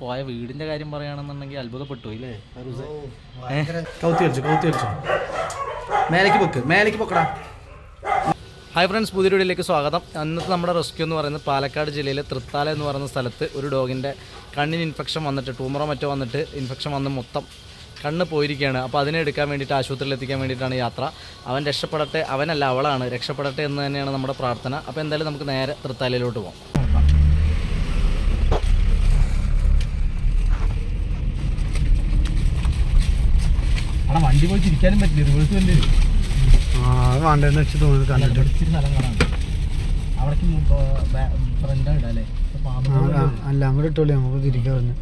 പോയ വീടിൻ്റെ കാര്യം പറയുകയാണെന്നുണ്ടെങ്കിൽ അത്ഭുതപ്പെട്ടു ഇല്ലേ? കൗത്തി വെച്ചു മേലേക്ക് പൊക്കടാ. ഹായ് ഫ്രണ്ട്സ്, പുതിയ വീഡിയോയിലേക്ക് സ്വാഗതം. അന്നത്തെ നമ്മുടെ റെസ്ക്യൂ എന്ന് പറയുന്നത് പാലക്കാട് ജില്ലയിലെ തൃത്താല എന്ന് പറയുന്ന സ്ഥലത്ത് ഒരു ഡോഗിൻ്റെ കണ്ണിന് ഇൻഫെക്ഷൻ വന്നിട്ട് ട്യൂമറോ മറ്റോ വന്നിട്ട് ഇൻഫെക്ഷൻ വന്ന് മൊത്തം കണ്ണ് പോയിരിക്കുകയാണ്. അപ്പോൾ അതിനെ എടുക്കാൻ വേണ്ടിയിട്ട് ആശുപത്രിയിൽ എത്തിക്കാൻ വേണ്ടിയിട്ടാണ് യാത്ര. അവൻ രക്ഷപ്പെടട്ടെ, അവനല്ല അവളാണ് രക്ഷപ്പെടട്ടെ എന്ന് തന്നെയാണ് നമ്മുടെ പ്രാർത്ഥന. അപ്പോൾ എന്തായാലും നമുക്ക് നേരെ തൃത്താലയിലോട്ട് പോകാം. വണ്ടി പോയി തിരിക്കാനും പറ്റില്ല, റിവേഴ്സ് വേണ്ടി വരും. വേണ്ടെന്ന് വെച്ച് തോന്നുന്നു കണ്ടിട്ട് ഇച്ചിരി സ്ഥലം കാണാൻ അവിടേക്ക് ഫ്രണ്ടാണ് ഇടല്ലേ? അല്ല അങ്ങോട്ട് ഇട്ടോളി, നമുക്ക് തിരിക്കാൻ പറഞ്ഞു.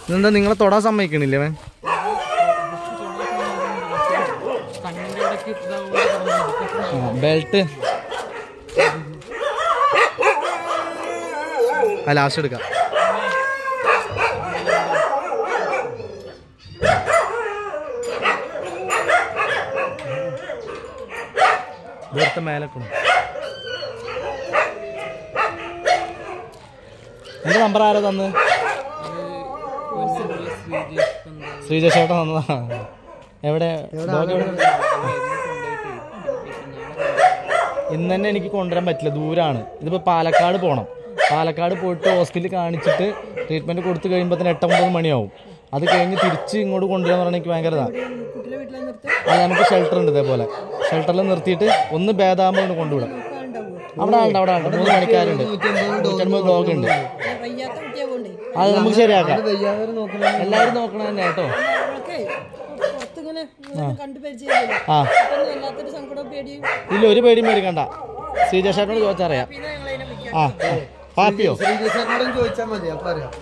ഇതെന്താ നിങ്ങളെ തൊടാൻ സമ്മതിക്കണില്ലേ? അവൻ ബെൽറ്റ് ലാസ്റ്റ് എടുക്കാം. ഇവിടുത്തെ മേലക്കണം. എന്റെ നമ്പർ ആരാ തന്ന്? ശ്രീജേഷേട്ടൻ തന്നതാണ്. എവിടെ ഇന്ന് തന്നെ എനിക്ക് കൊണ്ടുവരാൻ പറ്റില്ല, ദൂരാണ്. ഇതിപ്പോൾ പാലക്കാട് പോകണം. പാലക്കാട് പോയിട്ട് ഹോസ്പിറ്റലിൽ കാണിച്ചിട്ട് ട്രീറ്റ്മെൻറ്റ് കൊടുത്തു കഴിയുമ്പോൾ തന്നെ 8-9 മണിയാവും. അത് കഴിഞ്ഞ് തിരിച്ച് ഇങ്ങോട്ട് കൊണ്ടുവരാൻ പറഞ്ഞാൽ എനിക്ക് ഭയങ്കര ഇതാണ്. അല്ല, നമുക്ക് ഷെൽട്ടർ ഉണ്ട്. ഇതേപോലെ ഷെൽട്ടറിൽ നിർത്തിയിട്ട് ഒന്ന് ഭേദാകുമ്പോൾ കൊണ്ടുവിടാം. അവിടെ ഉണ്ട് 3 പണിക്കാരുണ്ട്, 150 ഡോഗ് ഉണ്ട്. അത് നമുക്ക് ശരിയാക്കാം. എല്ലാവരും നോക്കണം തന്നെ കേട്ടോ. ആ ഇല്ല, ഒരു പേടിയും മേടിക്കണ്ട. ശ്രീജേഷേട്ടനോട് ചോദിച്ചറിയാം. ആ ഹാപ്പിയോ? ചോദിച്ചാൽ മതി, അപ്പൊ അറിയാം.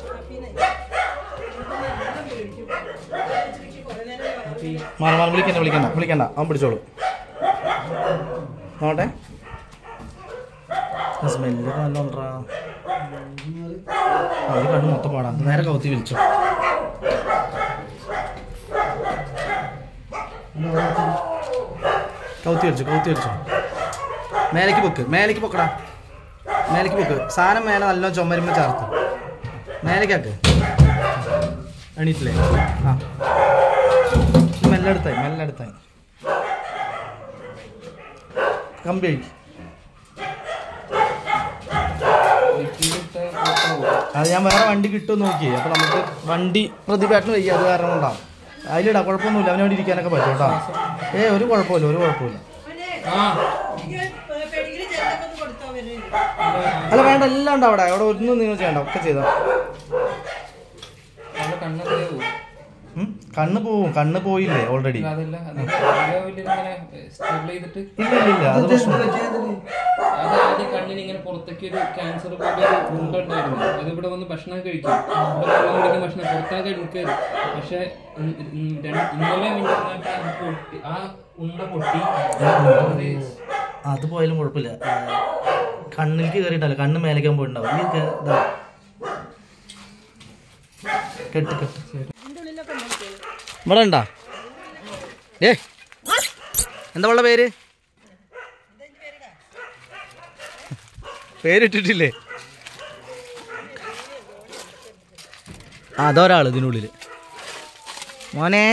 വിളിക്കണ്ട, അവൻ പിടിച്ചോളൂ. നോട്ടെ, സ്മെല്ല് നല്ലോണ്ടാ. അത് കണ്ട് മൊത്തം പാടാം. നേരെ കൗത്തി വിളിച്ചോ. കൗത്തി വലിച്ചോ. മേലേക്ക് പൊക്കടാ. സാധനം മേലെ നല്ല ചുമരുമ്പോൾ ചേർത്ത് മേലേക്കാക്ക്. എണീറ്റില്ലേ? ആ മെല്ലെടുത്തായി കമ്പി കഴിക്കും. അത് ഞാൻ വേറെ വണ്ടി കിട്ടുമെന്ന് നോക്കി. അപ്പോൾ നമുക്ക് വണ്ടി പ്രതിഭേട്ടന് വയ്യ, അത് കാരണം ഉണ്ടാവും. അതിലിടാ, കുഴപ്പമൊന്നുമില്ല. അവന് വേണ്ടി ഇരിക്കാനൊക്കെ പറ്റും കേട്ടോ. ഒരു കുഴപ്പമില്ല. അല്ല വേണ്ട, എല്ലാം ഉണ്ട് അവിടെ ഒന്നും നിങ്ങൾ ചെയ്യണ്ട, ഒക്കെ ചെയ്തോ. കണ്ണ് പോയില്ലേ ഓൾറെഡി? ഇല്ല, അത് കണ്ണിനിങ്ങനെ പുറത്തേക്ക് ഒരു ക്യാൻസർ പോലെ ഉണ്ടായിരുന്നു. അതിവിടെ വന്ന് ഭക്ഷണം കഴിക്കും, ഭക്ഷണം പുറത്താക്കി എടുക്കരുത്. പക്ഷെ ഇന്നലെ ആ ഉണ്ട പൊട്ടി. അത് പോയാലും കുഴപ്പമില്ല. കണ്ണിലേക്ക് കയറിയിട്ടല്ല, കണ്ണ് മേലേക്കാൻ പോയിട്ടുണ്ടാവും. കെട്ട് ഇവിടെ ഉണ്ടാ? എന്താ ഉള്ള പേരിട്ടിട്ടില്ലേ? അതൊരാള് ഇതിനുള്ളിൽ. മോനെ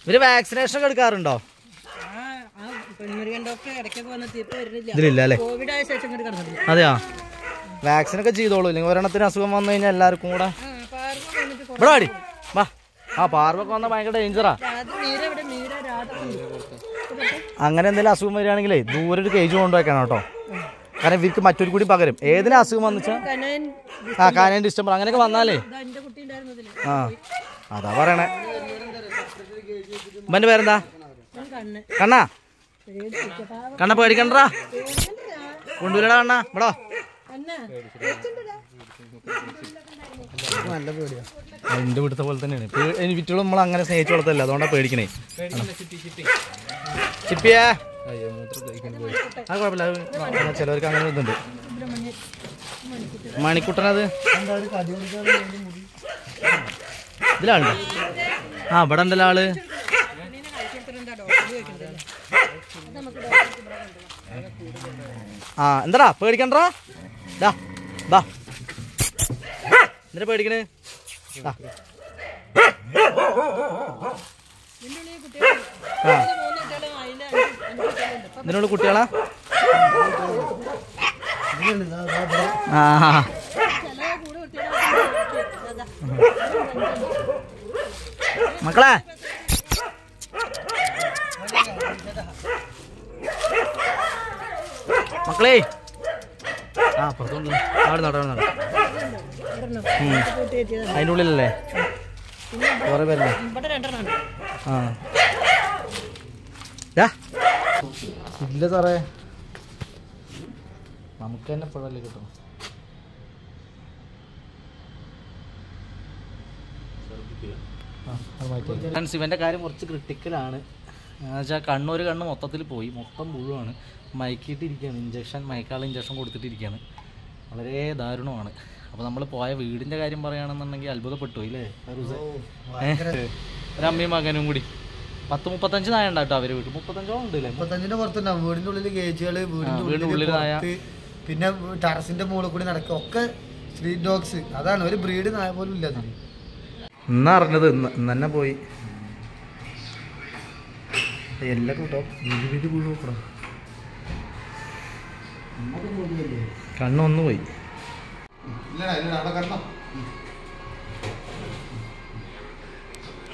ഇവര് വാക്സിനേഷൻ ഒക്കെ എടുക്കാറുണ്ടോ? ഇതിലില്ല അല്ലേ? അതെയാ, വാക്സിനൊക്കെ ചെയ്തോളൂ. ഇല്ലെങ്കിൽ ഒരെണ്ണത്തിന് അസുഖം വന്നു കഴിഞ്ഞാൽ എല്ലാവർക്കും കൂടെ. ഇവിടെ വാടി വാ. ആ പാർവൊക്കെ വന്നാൽ ഭയങ്കര ഡേഞ്ചറാ. അങ്ങനെ എന്തെങ്കിലും അസുഖം വരികയാണെങ്കിലേ ദൂരെ ഒരു കേജ് കൊണ്ടുവയ്ക്കണം കേട്ടോ. കാരണം ഇവർക്ക് മറ്റൊരു കൂടി പകരും. ഏതിനും അസുഖം വന്നു വെച്ചാൽ കാനൈൻ ഡിസ്റ്റംബർ അങ്ങനെയൊക്കെ വന്നാലേ. ആ അതാ പറയണേ. ഇവന്റെ പേരെന്താ? കണ്ണ പേടിക്കണ്ടാ, കൊണ്ടുവരടാ കണ്ണ. ഇവിടോ നല്ല പേടിയാ. എന്റെ വീട്ടത്തെ പോലെ തന്നെയാണ്. വീട്ടുകൾ നമ്മൾ അങ്ങനെ സ്നേഹിച്ചു വളർത്തല്ല, അതുകൊണ്ടാ പേടിക്കണേ. ചിപ്പിയാ അത് കുഴപ്പമില്ല, ചിലവർക്ക് അങ്ങനെ ഇതുണ്ട്. മണിക്കുട്ടനത് ഇതിലാണ്. ആ ഇവിടെ ഉണ്ടല്ലോ ആള്. ആ എന്താടാ പേടിക്കണ്ടാ ഡാ ബാ എന്തിനാ പേടിക്കണേ ഇതിനുള്ള കുട്ടികളാ ആ മക്കളെ മക്കളെ ആ പുറത്തോണ്ട് അവിടെ നട അതിൻ്റെ ഉള്ളിലല്ലേ കുറെ പേരല്ലേ ആ ഇല്ല സാറേ നമുക്ക് തന്നെ പുഴല്ലേ കിട്ടും ഇവൻ്റെ കാര്യം കുറച്ച് ക്രിട്ടിക്കലാണ് എന്നുവെച്ചാൽ കണ്ണൊരു കണ്ണ് മൊത്തത്തിൽ പോയി മൊത്തം മുഴുവാണ് മയക്കിയിട്ടിരിക്കുകയാണ് ഇഞ്ചക്ഷൻ മയക്കാനുള്ള ഇഞ്ചക്ഷൻ കൊടുത്തിട്ടിരിക്കുകയാണ് വളരെ ദാരുണമാണ് അപ്പോൾ നമ്മൾ പോയ വീടിൻ്റെ കാര്യം പറയുകയാണെന്നുണ്ടെങ്കിൽ അത്ഭുതപ്പെട്ടു അല്ലേ ഒരു അമ്മയും മകനും കൂടി 10-35 നായ ഉണ്ടാട്ടോ അവര് വീട്ടിൽ 35 ഉണ്ടല്ലേ 35 പുറത്തുണ്ടാവും വീടിൻ്റെ ഉള്ളിൽ കേജുകൾ വീടിൻ്റെ ഉള്ളിൽ നായ പിന്നെ ടെറസിന്റെ മുകളിൽ കൂടി നടക്കുക ഒക്കെ സ്ട്രീറ്റ് ഡോഗ്സ് അതാണ് ഒരു ബ്രീഡ് നായ പോലും ഇല്ല അതിന് ഇന്നാ അറിഞ്ഞത് ഇന്ന് തന്നെ പോയി എല്ലാം കൂട്ടോ വീട് നോക്കണം കണ്ണൊന്നു പോയി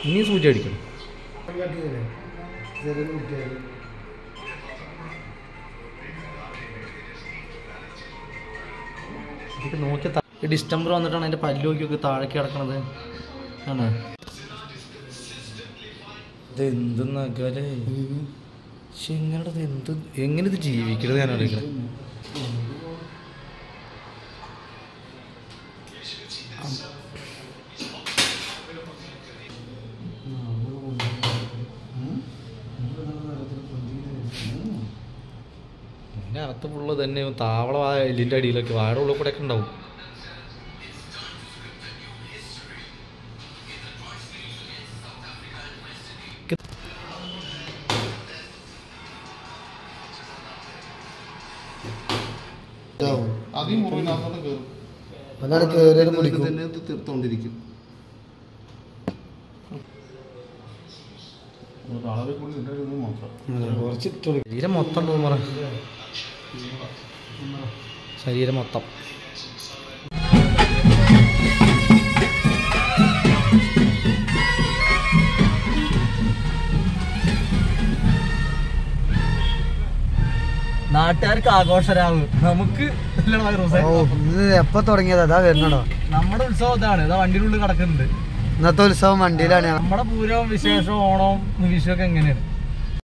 ഇനി സൂചി അടിക്കണം നോക്കിയ ഡിസ്റ്റംബർ വന്നിട്ടാണ് അതിന്റെ പല്ല് നോക്കിയൊക്കെ താഴേക്ക് കിടക്കണത് ആണ് ഇതെന്തെന്നല്ലേ പക്ഷെ ഇങ്ങനെ എന്ത് എങ്ങനെ ഇത് ജീവിക്കണത് ഞാൻ അറിയിക്കണം എൻ്റെ അകത്ത് ഫുള്ള് തന്നെ താവള എല്ലിൻ്റെ അടിയിലൊക്കെ വാഴയുടെ ഉള്ളിൽ കൂടെ ഒക്കെ ഉണ്ടാവും തീർത്തോണ്ടിരിക്കും ശരീരം മൊത്തം തോന്നറ ശരീരം മൊത്തം നാട്ടുകാർക്ക് ആഘോഷരാവ് നമുക്ക് എപ്പോ തുടങ്ങിയത് അതാ വരണോ നമ്മുടെ ഉത്സവം ഇതാണ് ഇതാ വണ്ടിയുടെ ഉള്ളിൽ കിടക്കുന്നുണ്ട് ഇന്നത്തെ ഉത്സവം വണ്ടിയിലാണ് നമ്മുടെ പൂരവും വിശേഷവും ഓണവും വിഷുവൊക്കെ എങ്ങനെയാണ്